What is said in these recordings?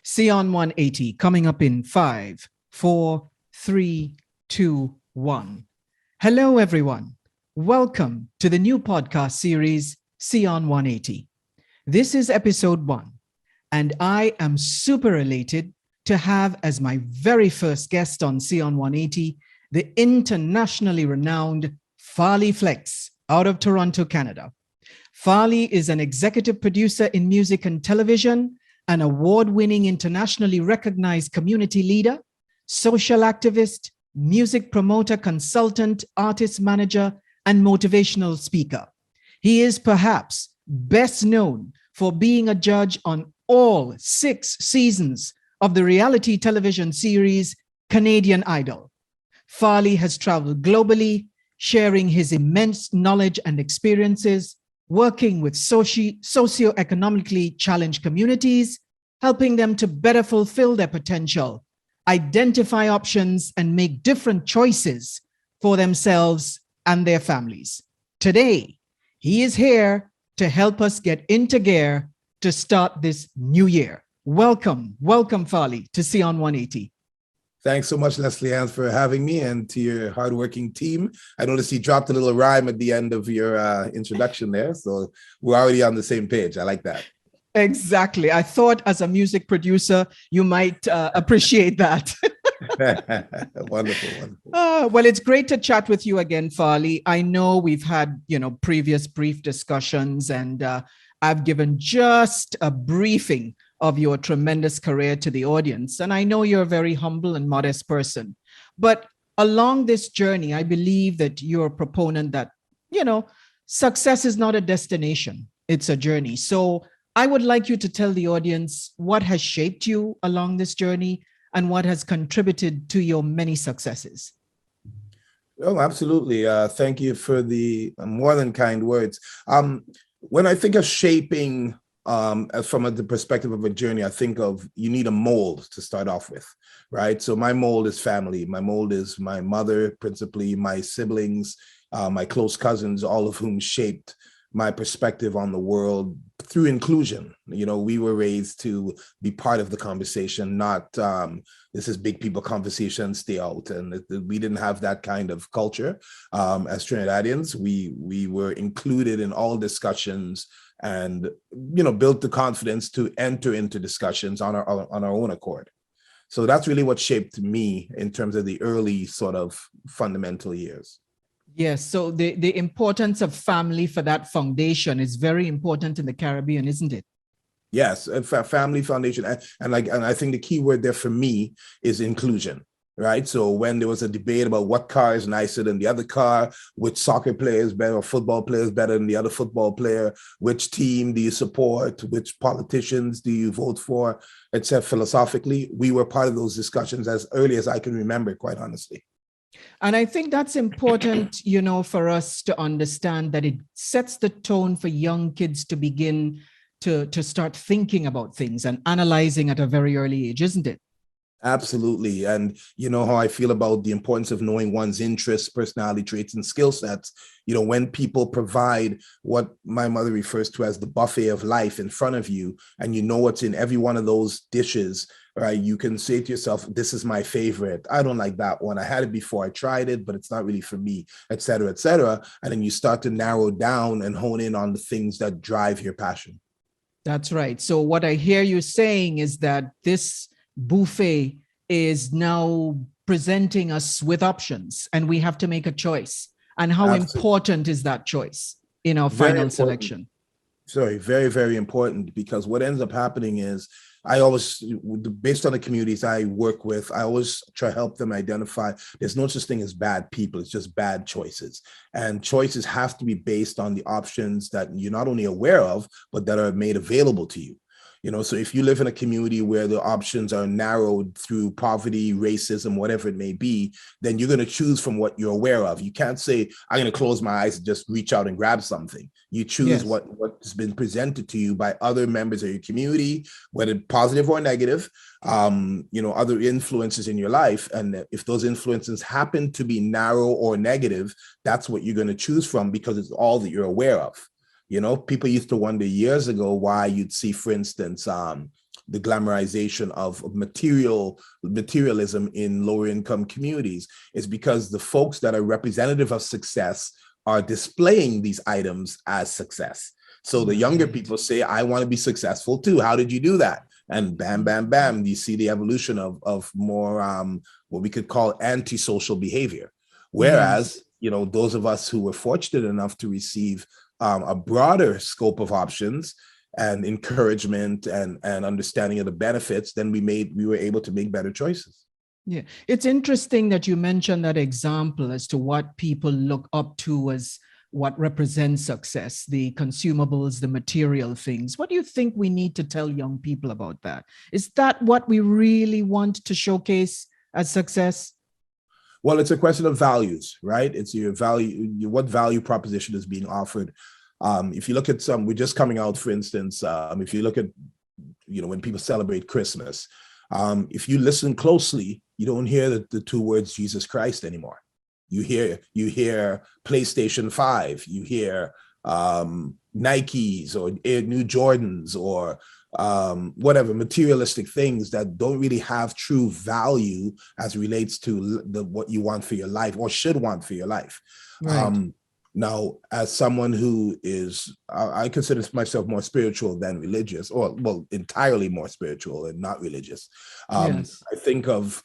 Seon 180 coming up in 5, 4, 3, 2, 1. Hello, everyone. Welcome to the new podcast series, Seon 180. This is episode 1, and I am super elated to have as my very first guest on Seon 180 the internationally renowned Farley Flex out of Toronto, Canada. Farley is an executive producer in music and television, an award-winning internationally recognized community leader, social activist, music promoter, consultant, artist manager, and motivational speaker. He is perhaps best known for being a judge on all 6 seasons of the reality television series Canadian Idol. Farley has traveled globally, sharing his immense knowledge and experiences, working with socioeconomically challenged communities, helping them to better fulfill their potential, identify options, and make different choices for themselves and their families. Today, he is here to help us get into gear to start this new year. Welcome, Farley, to Seon 180. Thanks so much, Leslie Ann, for having me, and to your hardworking team. I noticed you dropped a little rhyme at the end of your introduction there, so we're already on the same page. I like that. Exactly. I thought as a music producer, you might appreciate that. Wonderful. Well, it's great to chat with you again, Farley. I know we've had, previous brief discussions, and I've given just a briefing of your tremendous career to the audience. And I know you're a very humble and modest person. But along this journey, I believe that you're a proponent that, success is not a destination, it's a journey. So I would like you to tell the audience what has shaped you along this journey and what has contributed to your many successes. Oh, absolutely. Thank you for the more than kind words. When I think of shaping from the perspective of a journey, I think of you need a mold to start off with, right? So my mold is family. My mold is my mother, principally, my siblings, my close cousins, all of whom shaped my perspective on the world through inclusion. We were raised to be part of the conversation, not this is big people conversation, stay out. And we didn't have that kind of culture. As Trinidadians, we were included in all discussions and, built the confidence to enter into discussions on our own accord. So that's really what shaped me in terms of the early sort of fundamental years. Yes, so the importance of family for that foundation is very important in the Caribbean, isn't it? Yes, family foundation. And I think the key word there for me is inclusion, right? So when there was a debate about what car is nicer than the other car, which soccer player is better or football player is better than the other football player, which team do you support, which politicians do you vote for, etc. Philosophically, we were part of those discussions as early as I can remember, quite honestly. And I think that's important, for us to understand that it sets the tone for young kids to begin to start thinking about things and analyzing at a very early age, isn't it? Absolutely. And you know how I feel about the importance of knowing one's interests, personality traits, and skill sets. When people provide what my mother refers to as the buffet of life in front of you, and you know what's in every one of those dishes, right? You can say to yourself, this is my favorite. I don't like that one. I had it before, I tried it, but it's not really for me, et cetera, et cetera. And then you start to narrow down and hone in on the things that drive your passion. That's right. So what I hear you saying is that this buffet is now presenting us with options, and we have to make a choice. And how Absolutely. Important is that choice in our final selection? Sorry, very, very important, because what ends up happening is I always, based on the communities I work with, I always try to help them identify there's no such thing as bad people, it's just bad choices. And choices have to be based on the options that you're not only aware of, but that are made available to you. So if you live in a community where the options are narrowed through poverty, racism, whatever it may be, then you're going to choose from what you're aware of. You can't say, I'm going to close my eyes and just reach out and grab something. You choose what's been presented to you by other members of your community, whether positive or negative, other influences in your life. And if those influences happen to be narrow or negative, that's what you're going to choose from, because it's all that you're aware of. People used to wonder years ago why you'd see, for instance, the glamorization of materialism in lower income communities is because the folks that are representative of success are displaying these items as success. So the younger people say, I want to be successful too. How did you do that? And bam, bam, bam, you see the evolution of more what we could call antisocial behavior. Whereas, those of us who were fortunate enough to receive a broader scope of options and encouragement and understanding of the benefits, then we were able to make better choices. Yeah, it's interesting that you mentioned that example as to what people look up to as what represents success, the consumables, the material things. What do you think we need to tell young people about that? Is that what we really want to showcase as success? Well, it's a question of values, right? It's your value, what value proposition is being offered. If you look at we're just coming out, for instance, if you look at, when people celebrate Christmas, if you listen closely, you don't hear the two words Jesus Christ anymore. You hear PlayStation 5, you hear Nikes or new Jordans or whatever materialistic things that don't really have true value as it relates to what you want for your life or should want for your life. Right. Now, as someone who I consider myself more spiritual than religious, or well, entirely more spiritual and not religious. Yes. I think of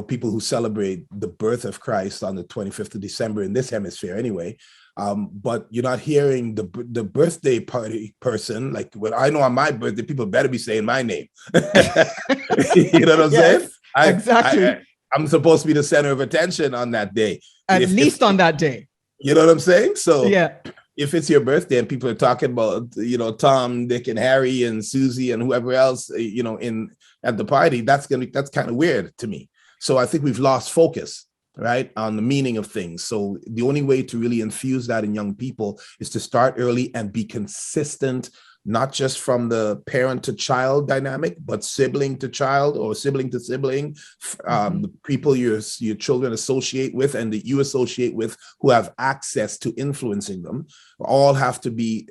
people who celebrate the birth of Christ on the 25th of December in this hemisphere anyway. But you're not hearing the birthday party person. Like when I know on my birthday, people better be saying my name. You know what I'm saying? Exactly. I'm supposed to be the center of attention on that day. At least on that day. You know what I'm saying? So yeah. If it's your birthday and people are talking about, Tom, Dick, and Harry and Susie and whoever else, at the party, that's kind of weird to me. So I think we've lost focus, right, on the meaning of things. So the only way to really infuse that in young people is to start early and be consistent, not just from the parent to child dynamic, but sibling to child or sibling to sibling, the people your children associate with and that you associate with who have access to influencing them, all have to be,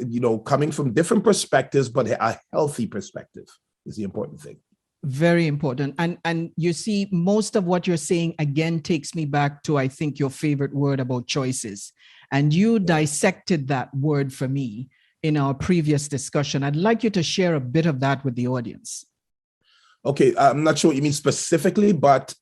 coming from different perspectives, but a healthy perspective is the important thing. Very important. And you see, most of what you're saying again takes me back to, I think, your favorite word about choices. And you dissected that word for me in our previous discussion. I'd like you to share a bit of that with the audience. Okay, I'm not sure what you mean specifically, but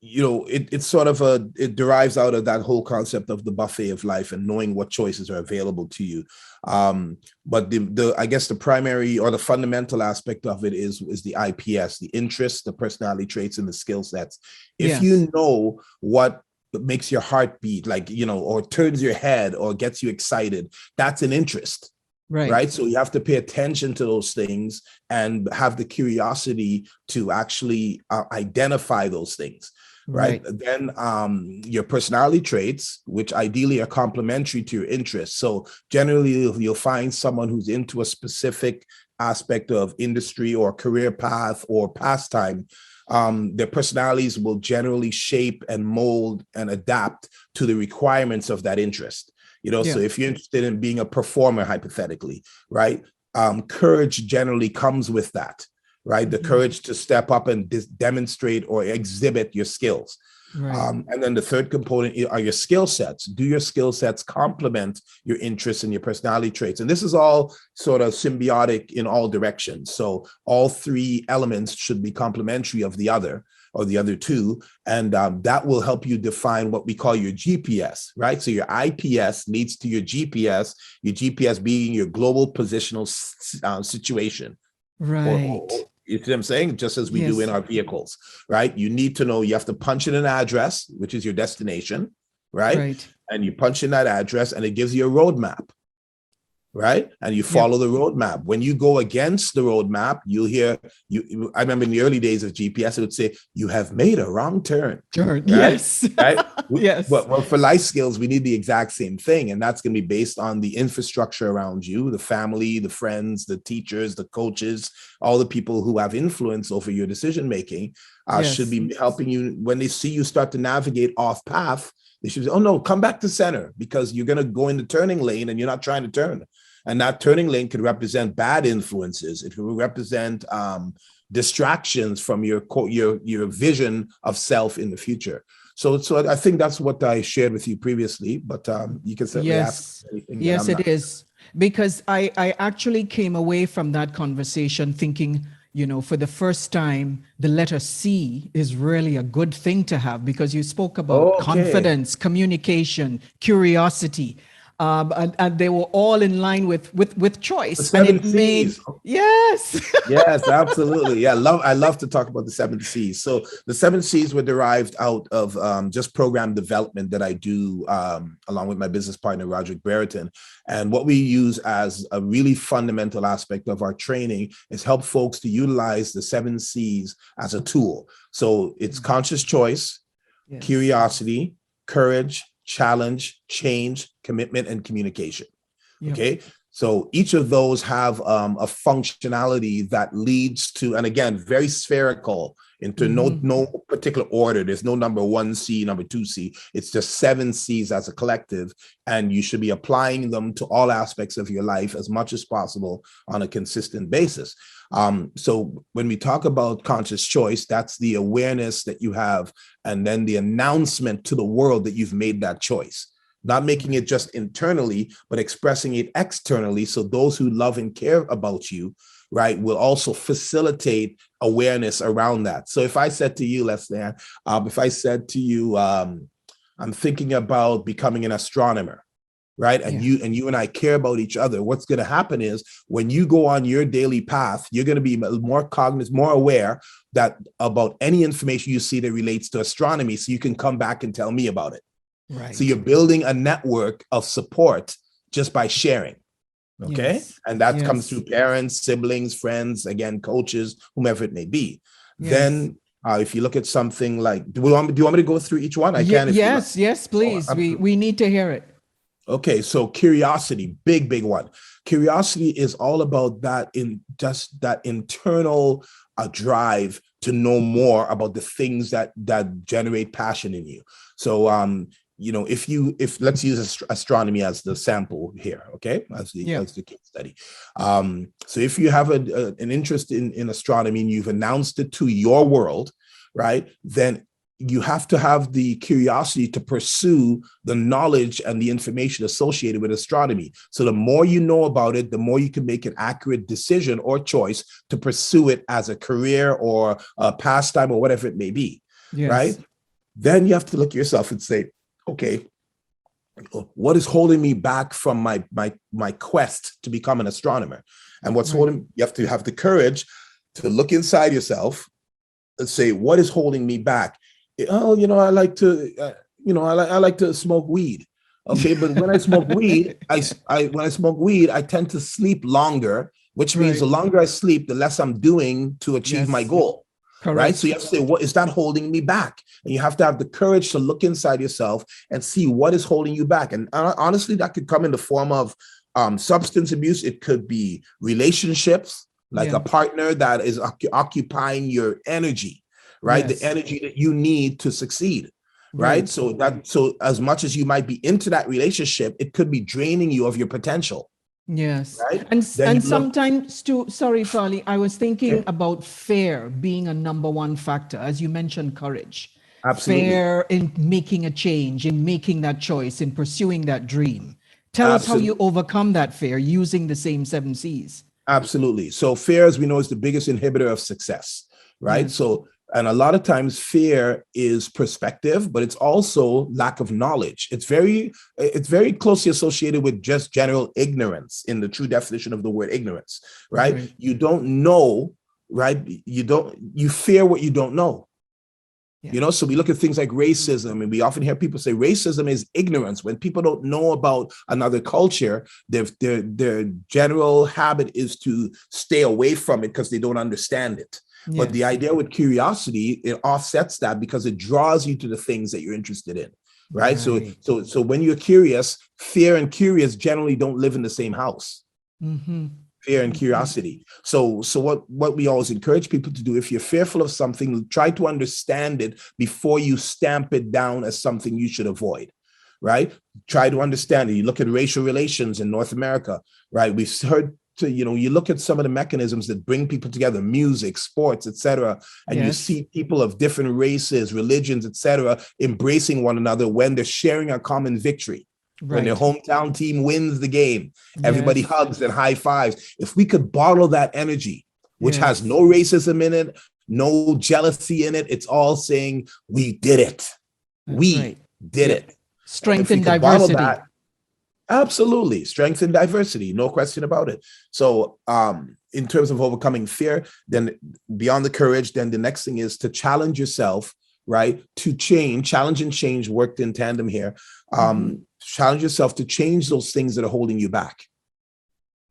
it's sort of it derives out of that whole concept of the buffet of life and knowing what choices are available to you. But I guess the primary or the fundamental aspect of it is the IPS, the interests, the personality traits, and the skill sets. If you know what makes your heart beat, or turns your head or gets you excited, that's an interest. Right. So you have to pay attention to those things and have the curiosity to actually identify those things. Right. Then your personality traits, which ideally are complementary to your interests. So generally, you'll find someone who's into a specific aspect of industry or career path or pastime. Their personalities will generally shape and mold and adapt to the requirements of that interest. So if you're interested in being a performer, hypothetically, right, courage generally comes with that, right? The courage to step up and demonstrate or exhibit your skills. Right. And then the third component are your skill sets. Do your skill sets complement your interests and your personality traits? And this is all sort of symbiotic in all directions. So all three elements should be complementary of the other or the other two. And that will help you define what we call your GPS, right? So your IPS leads to your GPS being your global positional situation. Right. You see what I'm saying? Just as we do in our vehicles, right? You need to know, you have to punch in an address, which is your destination, right? And you punch in that address and it gives you a roadmap, right? And you follow the roadmap. When you go against the roadmap, you'll hear, I remember in the early days of GPS, it would say, you have made a wrong turn. Right? Yes. Right? Yes. Well, for life skills, we need the exact same thing. And that's going to be based on the infrastructure around you, the family, the friends, the teachers, the coaches, all the people who have influence over your decision-making should be helping you. When they see you start to navigate off path, they should say, oh no, come back to center because you're going to go in the turning lane and you're not trying to turn. And that turning lane could represent bad influences. It could represent distractions from your vision of self in the future. So I think that's what I shared with you previously, but you can certainly ask anything. Yes, it is. Because I actually came away from that conversation thinking, for the first time, the letter C is really a good thing to have, because you spoke about confidence, communication, curiosity. And they were all in line with choice. The 7 C's. Yes. Yes, absolutely. Yeah, I love to talk about the 7 C's. So the 7 C's were derived out of just program development that I do along with my business partner, Roderick Brereton. And what we use as a really fundamental aspect of our training is help folks to utilize the 7 C's as a tool. So it's conscious choice, curiosity, courage, challenge, change, commitment, and communication. Okay. So each of those have a functionality that leads to, and again, very spherical into no particular order. There's no number 1C, number 2C. It's just 7 C's as a collective. And you should be applying them to all aspects of your life as much as possible on a consistent basis. So when we talk about conscious choice, that's the awareness that you have, and then the announcement to the world that you've made that choice. Not making it just internally, but expressing it externally. So those who love and care about you, right, will also facilitate awareness around that. So if I said to you, Leslie, if I said to you, I'm thinking about becoming an astronomer, right? And you and I care about each other. What's going to happen is when you go on your daily path, you're going to be more cognizant, more aware that about any information you see that relates to astronomy, so you can come back and tell me about it. Right. So you're building a network of support just by sharing. Okay. Yes. And that comes through parents, siblings, friends, again, coaches, whomever it may be. Yes. Then if you look at something like, do you want me to go through each one? I can. Yes, please. We need to hear it. Okay. So curiosity, big one. Curiosity is all about that internal drive to know more about the things that generate passion in you. So, if let's use astronomy as the sample here, okay, as the case study. So if you have an interest in astronomy and you've announced it to your world, right, then you have to have the curiosity to pursue the knowledge and the information associated with astronomy. So the more you know about it, the more you can make an accurate decision or choice to pursue it as a career or a pastime or whatever it may be, right? Then you have to look at yourself and say, okay, what is holding me back from my quest to become an astronomer? And what's holding, you have to have the courage to look inside yourself and say, what is holding me back? Oh, I like to smoke weed. Okay, but when I smoke weed, I tend to sleep longer, which means the longer I sleep, the less I'm doing to achieve my goal. Correct. Right. So you have to say, what is that holding me back? And you have to have the courage to look inside yourself and see what is holding you back. And honestly, that could come in the form of substance abuse. It could be relationships, like a partner that is occupying your energy, right? The energy that you need to succeed. Right. So as much as you might be into that relationship, it could be draining you of your potential. Yes. Right? And sometimes too, sorry, Farley, I was thinking about fear being a number one factor, as you mentioned, courage. Absolutely. Fear in making a change, in making that choice, in pursuing that dream. Tell us how you overcome that fear using the same 7 C's. Absolutely. So fear, as we know, is the biggest inhibitor of success, right? So, and a lot of times fear is perspective, but it's also lack of knowledge. It's very closely associated with just general ignorance in the true definition of the word ignorance, right? You don't know, right? You fear what you don't know. So we look at things like racism, and we often hear people say racism is ignorance. When people don't know about another culture, their general habit is to stay away from it because they don't understand it. But the idea with curiosity, it offsets that because it draws you to the things that you're interested in, right? So when you're curious, fear and curious generally don't live in the same house. Fear and curiosity. So what we always encourage people to do, if you're fearful of something, try to understand it before you stamp it down as something you should avoid. right? Try to understand it. You look at racial relations in North America, right? We've heard you look at some of the mechanisms that bring people together, music, sports, etc., and you see people of different races, religions, etc., embracing one another when they're sharing a common victory. When their hometown team wins the game, everybody hugs and high fives. If we could bottle that energy, which has no racism in it, no jealousy in it, it's all saying, we did it. We did it. Strength and diversity. That, absolutely. Strength and diversity. No question about it. So in terms of overcoming fear, then beyond the courage, then the next thing is to challenge yourself, right? To change. Challenge and change worked in tandem here. Challenge yourself to change those things that are holding you back.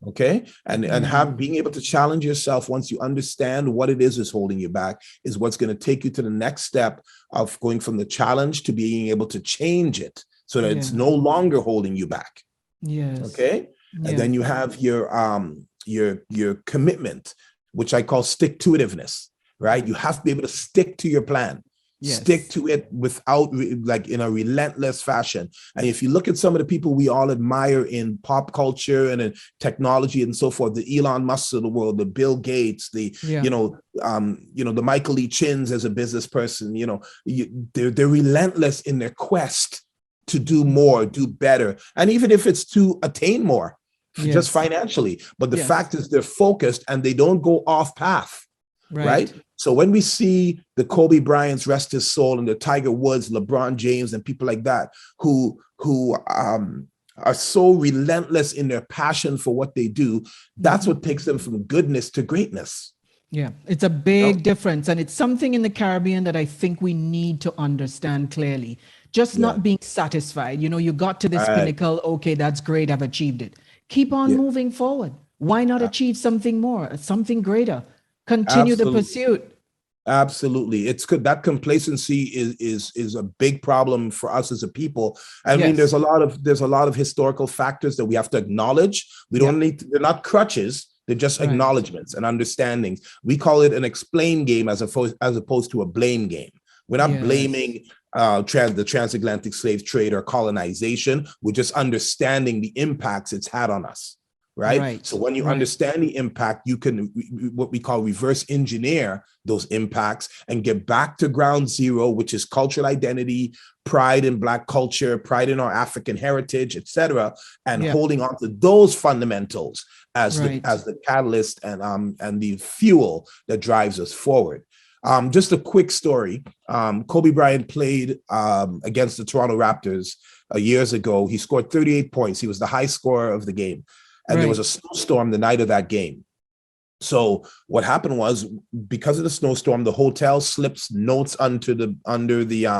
Okay. And being able to challenge yourself once you understand what it is holding you back is what's going to take you to the next step of going from the challenge to being able to change it so that it's no longer holding you back. Okay. And then you have your commitment, which I call stick-to-itiveness, right? You have to be able to stick to your plan. Stick to it without like in a relentless fashion. And if you look at some of the people we all admire in pop culture and in technology and so forth, the Elon Musk of the world, the Bill Gates, the the Michael E. Chins as a business person, they're relentless in their quest to do more, do better, and even if it's to attain more, just financially. But the fact is, they're focused and they don't go off path. Right. So when we see the Kobe Bryant's, rest his soul, and the Tiger Woods, LeBron James, and people like that who are so relentless in their passion for what they do, that's what takes them from goodness to greatness. Yeah, it's a big difference. And it's something in the Caribbean that I think we need to understand clearly. Just not being satisfied. You got to this pinnacle. Okay, that's great. I've achieved it. Keep on moving forward. Why not achieve something more, something greater? Continue the pursuit. Absolutely. It's good. That complacency is a big problem for us as a people. I mean, there's a lot of historical factors that we have to acknowledge. We don't they're not crutches. They're just acknowledgements and understandings. We call it an explain game as opposed to a blame game. We're not blaming the transatlantic slave trade or colonization. We're just understanding the impacts it's had on us. Right. So when you understand the impact, you can what we call reverse engineer those impacts and get back to ground zero, which is cultural identity, pride in Black culture, pride in our African heritage, etc., and holding on to those fundamentals as the catalyst and the fuel that drives us forward. Just a quick story. Kobe Bryant played against the Toronto Raptors years ago. He scored 38 points. He was the high scorer of the game. And there was a snowstorm the night of that game. So what happened was, because of the snowstorm, the hotel slips notes under the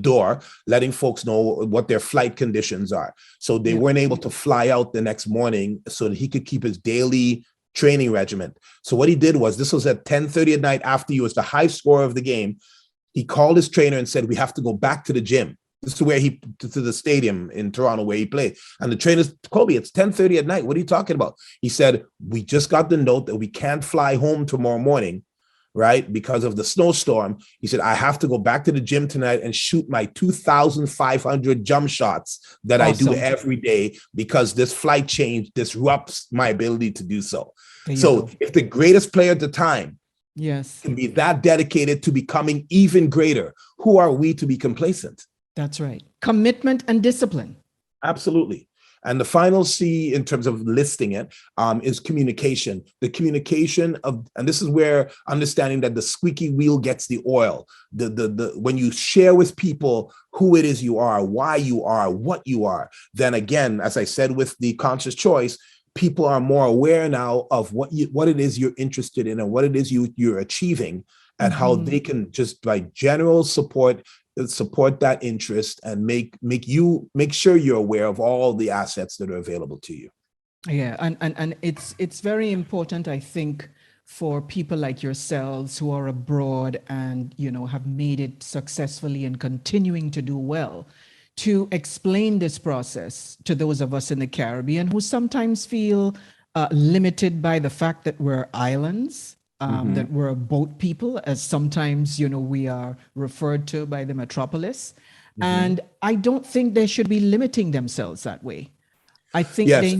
door, letting folks know what their flight conditions are. So they weren't able to fly out the next morning so that he could keep his daily training regimen. So what he did was, this was at 10:30 at night after he was the high scorer of the game. He called his trainer and said, we have to go back to the gym. This is to the stadium in Toronto where he played. And the trainer's, Kobe, it's 10:30 at night. What are you talking about? He said, we just got the note that we can't fly home tomorrow morning, right? Because of the snowstorm. He said, I have to go back to the gym tonight and shoot my 2,500 jump shots that I do every day, because this flight change disrupts my ability to do so. So if the greatest player at the time can be that dedicated to becoming even greater, who are we to be complacent? That's right. Commitment and discipline. Absolutely. And the final C, in terms of listing it, is communication. The communication of, and this is where understanding that the squeaky wheel gets the oil. When you share with people who it is you are, why you are, what you are, then again, as I said with the conscious choice, people are more aware now of what it is you're interested in and what it is you're achieving, and how they can just by general support that interest and make sure you're aware of all the assets that are available to you. Yeah, and it's very important, I think, for people like yourselves who are abroad and have made it successfully and continuing to do well, to explain this process to those of us in the Caribbean who sometimes feel limited by the fact that we're islands. That we're boat people, as sometimes we are referred to by the metropolis, And I don't think they should be limiting themselves that way. I think Yes.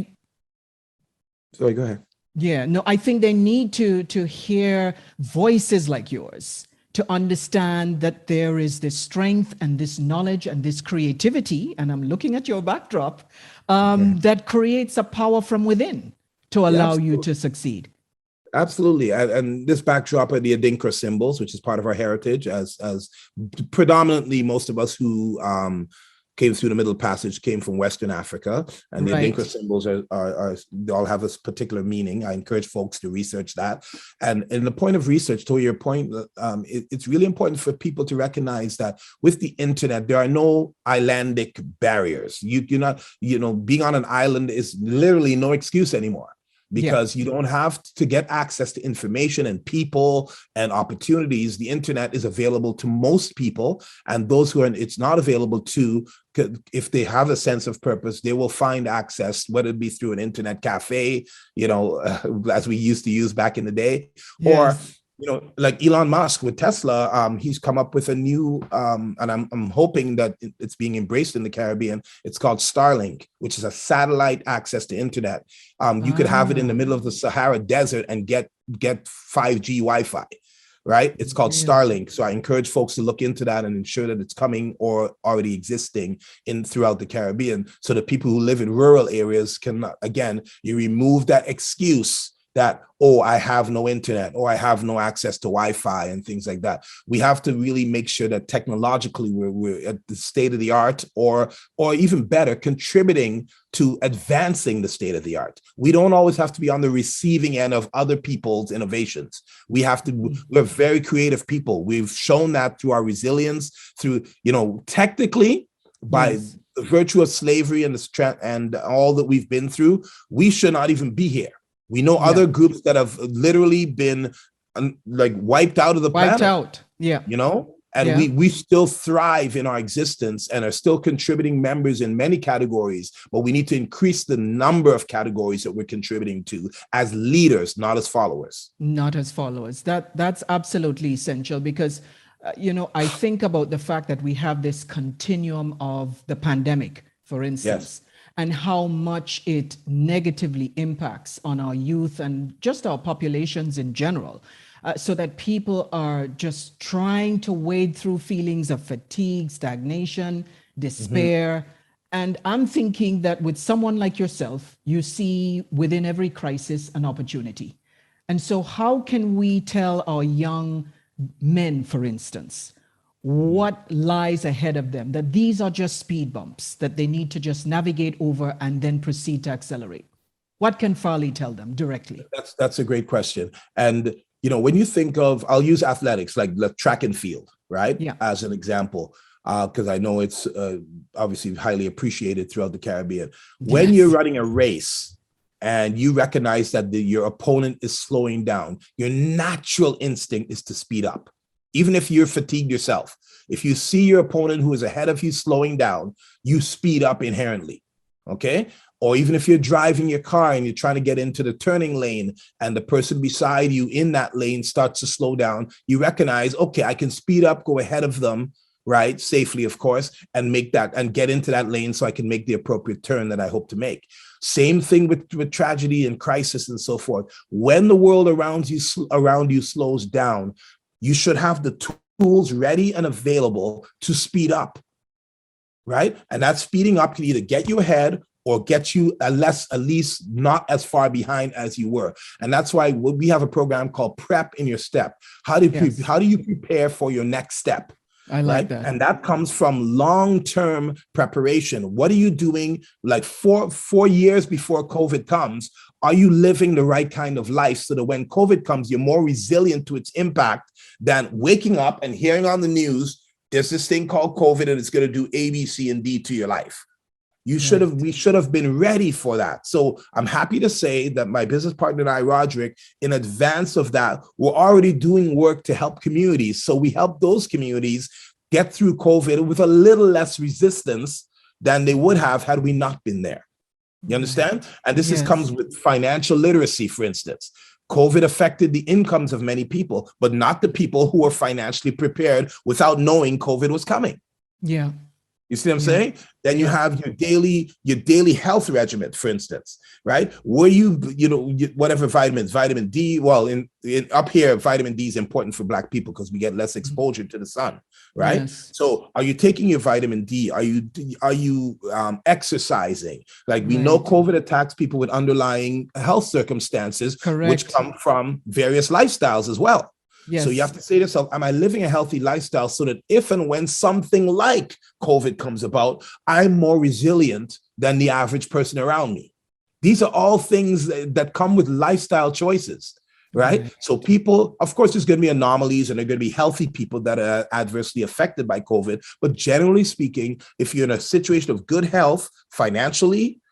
Sorry, go ahead. yeah, no, I think they need to hear voices like yours to understand that there is this strength and this knowledge and this creativity, and I'm looking at your backdrop, that creates a power from within to Yeah, allow you to succeed. absolutely. And this backdrop of the Adinkra symbols, which is part of our heritage, as predominantly most of us who came through the Middle Passage came from Western Africa, and the Adinkra symbols are they all have this particular meaning. I encourage folks to research that. And in the point of research, to your point, it's really important for people to recognize that with the internet, there are no islandic barriers. You're not, being on an island is literally no excuse anymore, because you don't have to get access to information and people and opportunities. The internet is available to most people, and those who it's not available to, if they have a sense of purpose, they will find access, whether it be through an internet cafe, as we used to use back in the day, or like Elon Musk with Tesla, he's come up with a new, and I'm hoping that it's being embraced in the Caribbean. It's called Starlink, which is a satellite access to internet. You could have it in the middle of the Sahara Desert and get 5G Wi-Fi, right? It's called Starlink. So I encourage folks to look into that and ensure that it's coming or already existing throughout the Caribbean, so that people who live in rural areas can, again, you remove that excuse that, oh, I have no internet, or I have no access to Wi-Fi and things like that. We have to really make sure that technologically we're at the state of the art, or even better, contributing to advancing the state of the art. We don't always have to be on the receiving end of other people's innovations. We're very creative people. We've shown that through our resilience, through, technically, by the virtue of slavery and all that we've been through, we should not even be here. We know other groups that have literally been wiped out of the planet. And we still thrive in our existence and are still contributing members in many categories, but we need to increase the number of categories that we're contributing to as leaders, not as followers. Not as followers. That's absolutely essential, because I think about the fact that we have this continuum of the pandemic, for instance. And how much it negatively impacts on our youth and just our populations in general, so that people are just trying to wade through feelings of fatigue, stagnation, despair. And I'm thinking that with someone like yourself, you see within every crisis an opportunity. And so how can we tell our young men, for instance, what lies ahead of them, that these are just speed bumps that they need to just navigate over and then proceed to accelerate? What can Farley tell them directly? That's a great question. And, when you think of, I'll use athletics, like the track and field, right? As an example, because I know it's obviously highly appreciated throughout the Caribbean. When you're running a race and you recognize that your opponent is slowing down, your natural instinct is to speed up. Even if you're fatigued yourself, if you see your opponent who is ahead of you slowing down, you speed up inherently, okay? Or even if you're driving your car and you're trying to get into the turning lane and the person beside you in that lane starts to slow down, you recognize, okay, I can speed up, go ahead of them, right? Safely, of course, and make that and get into that lane so I can make the appropriate turn that I hope to make. Same thing with tragedy and crisis and so forth. When the world around you slows down, you should have the tools ready and available to speed up, right? And that speeding up can either get you ahead or get you at least not as far behind as you were. And that's why we have a program called Prep in Your Step. How do you prepare for your next step? I like that. And that comes from long-term preparation. What are you doing like 4 years before COVID comes? Are you living the right kind of life so that when COVID comes, you're more resilient to its impact than waking up and hearing on the news, there's this thing called COVID and it's going to do A, B, C, and D to your life. We should have been ready for that. So I'm happy to say that my business partner and I, Roderick, in advance of that, we're already doing work to help communities. So we help those communities get through COVID with a little less resistance than they would have had we not been there. You understand? And this comes with financial literacy, for instance. COVID affected the incomes of many people, but not the people who were financially prepared without knowing COVID was coming. Yeah. You see what I'm Yeah. saying? Then you Yeah. have your daily health regimen, for instance, right? Where whatever vitamins, vitamin D. Well, in up here, vitamin D is important for Black people because we get less exposure to the sun, right? Yes. So, are you taking your vitamin D? Are you exercising? Like we know, Right. COVID attacks people with underlying health circumstances, which Correct. come from various lifestyles as well. So you have Yes. to say to yourself, am I living a healthy lifestyle so that if and when something like COVID comes about, I'm more resilient than the average person around me? These are all things that come with lifestyle choices, right? Right. So people, of course, there's going to be anomalies and there are going to be healthy people that are adversely affected by COVID. But generally speaking, if you're in a situation of good health, financially,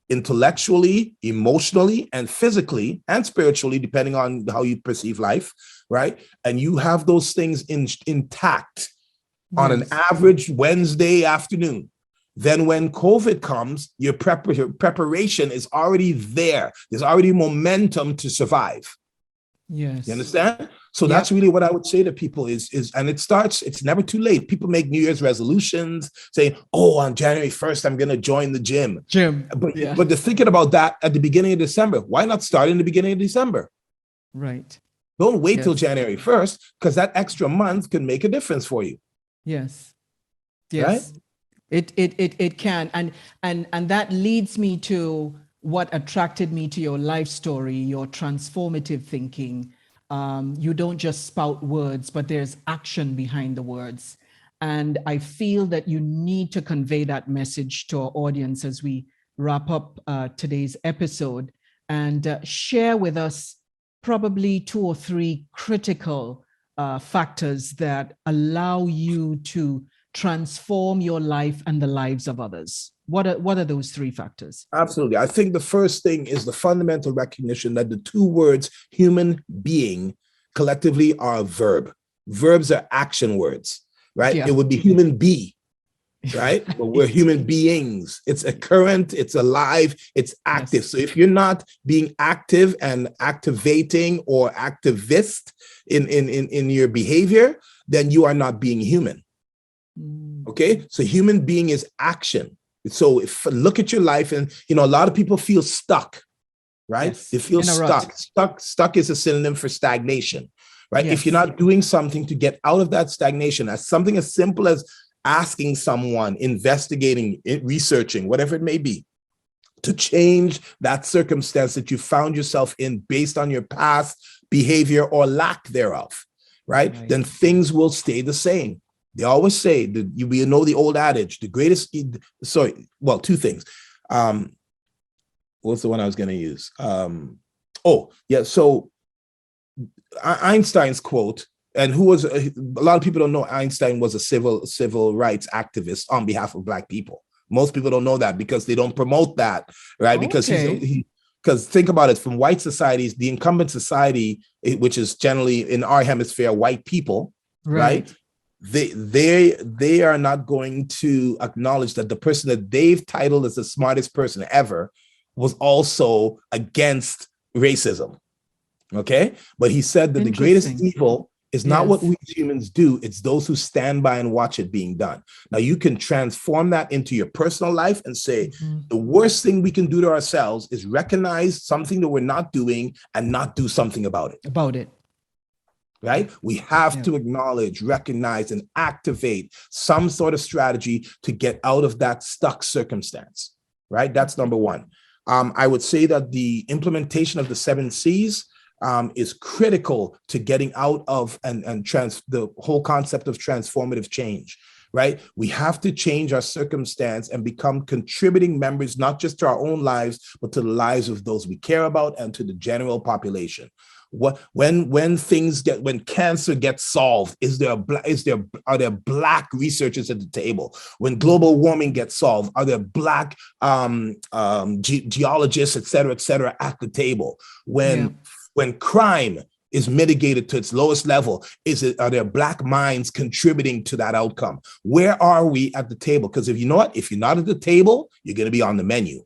intellectually, emotionally, and physically, and spiritually, depending on how you perceive life, right? And you have those things intact on an Yes. average Wednesday afternoon. Then when COVID comes, your preparation is already there. There's already momentum to survive. Yes. You understand? So Yep. that's really what I would say to people is, and it's never too late. People make New Year's resolutions saying, oh, on January 1st, I'm going to join the gym. Jim. But, Yeah. but they're thinking about that at the beginning of December. Why not start in the beginning of December? Right. Don't wait till Yes. January 1st, because that extra month can make a difference for you. Yes. Right? Yes. It can. And that leads me to what attracted me to your life story, your transformative thinking. You don't just spout words, but there's action behind the words. And I feel that you need to convey that message to our audience as we wrap up today's episode, and share with us probably 2 or 3 critical factors that allow you to transform your life and the lives of others. What are those 3 factors? Absolutely. I think the first thing is the fundamental recognition that the 2 words human being collectively are a verb. Verbs are action words, right? Yeah. It would be human be, right? But we're human beings. It's a current, it's alive, it's active. Yes. So if you're not being active and activating or activist in your behavior, then you are not being human. Okay, so human being is action. So if look at your life, and a lot of people feel stuck, right? Yes. They feel In a rut. stuck is a synonym for stagnation, right? Yes. If you're not doing something to get out of that stagnation, as something as simple as asking someone, investigating, researching, whatever it may be, to change that circumstance that you found yourself in based on your past behavior or lack thereof, right? Then things will stay the same. They always say that we know the old adage, the greatest, 2 things. What's the one I was going to use? So Einstein's quote, and who was, a lot of people don't know Einstein was a civil rights activist on behalf of Black people. Most people don't know that because they don't promote that, right? Because because think about it, from white societies, the incumbent society, which is generally in our hemisphere, white people, right? They are not going to acknowledge that the person that they've titled as the smartest person ever was also against racism. Okay, but he said that the greatest evil is not what we humans do, it's those who stand by and watch it being done. Now you can transform that into your personal life and say, the worst thing we can do to ourselves is recognize something that we're not doing and not do something about it. Right? We have to acknowledge, recognize, and activate some sort of strategy to get out of that stuck circumstance, right? That's number 1. I would say that the implementation of the 7 C's is critical to getting out of the whole concept of transformative change, right? We have to change our circumstance and become contributing members, not just to our own lives, but to the lives of those we care about and to the general population. When cancer gets solved, are there Black researchers at the table? When global warming gets solved, are there Black geologists, et cetera, at the table? When crime is mitigated to its lowest level, are there Black minds contributing to that outcome? Where are we at the table? Because if you're not at the table, you're going to be on the menu.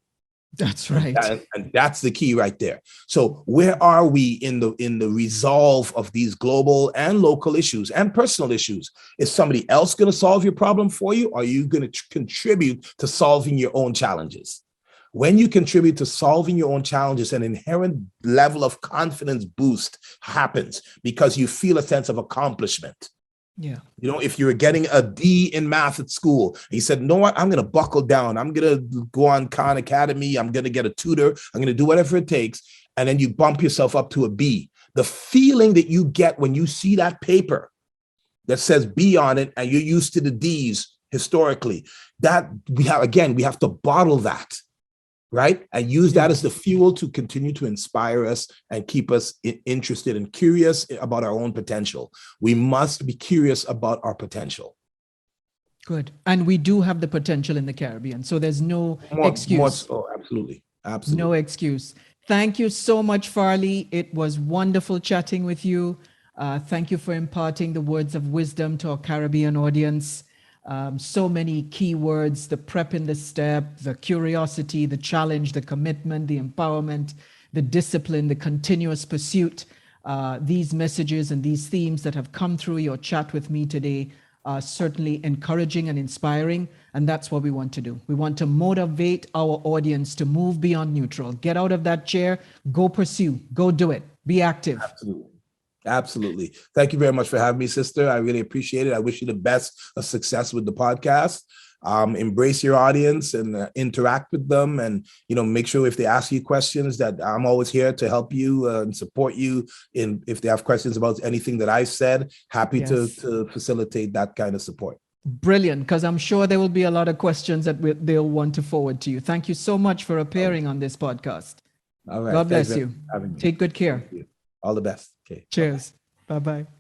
That's right. And that's the key right there. So where are we in the resolve of these global and local issues and personal issues? Is somebody else going to solve your problem for you? Or are you going to contribute to solving your own challenges? When you contribute to solving your own challenges, an inherent level of confidence boost happens because you feel a sense of accomplishment. Yeah. You know, if you were getting a D in math at school, and you said, "No, what? I'm going to buckle down. I'm going to go on Khan Academy. I'm going to get a tutor. I'm going to do whatever it takes." And then you bump yourself up to a B. The feeling that you get when you see that paper that says B on it, and you're used to the D's historically, that we have to bottle that. Right? And use that as the fuel to continue to inspire us and keep us interested and curious about our own potential. We must be curious about our potential. Good. And we do have the potential in the Caribbean. So there's no excuse. Absolutely. No excuse. Thank you so much, Farley. It was wonderful chatting with you. Thank you for imparting the words of wisdom to our Caribbean audience. So many key words: the prep in the step, the curiosity, the challenge, the commitment, the empowerment, the discipline, the continuous pursuit. These messages and these themes that have come through your chat with me today are certainly encouraging and inspiring. And that's what we want to do. We want to motivate our audience to move beyond neutral. Get out of that chair, go pursue, go do it, be active. Absolutely. Thank you very much for having me, sister. I really appreciate it. I wish you the best of success with the podcast. Embrace your audience and interact with them, and make sure if they ask you questions that I'm always here to help you and support you in if they have questions about anything that I've said. Happy to facilitate that kind of support. Brilliant, because I'm sure there will be a lot of questions that they'll want to forward to you. Thank you so much for appearing on this podcast. All right. God bless you. Take good care. All the best. Okay. Cheers. Bye-bye.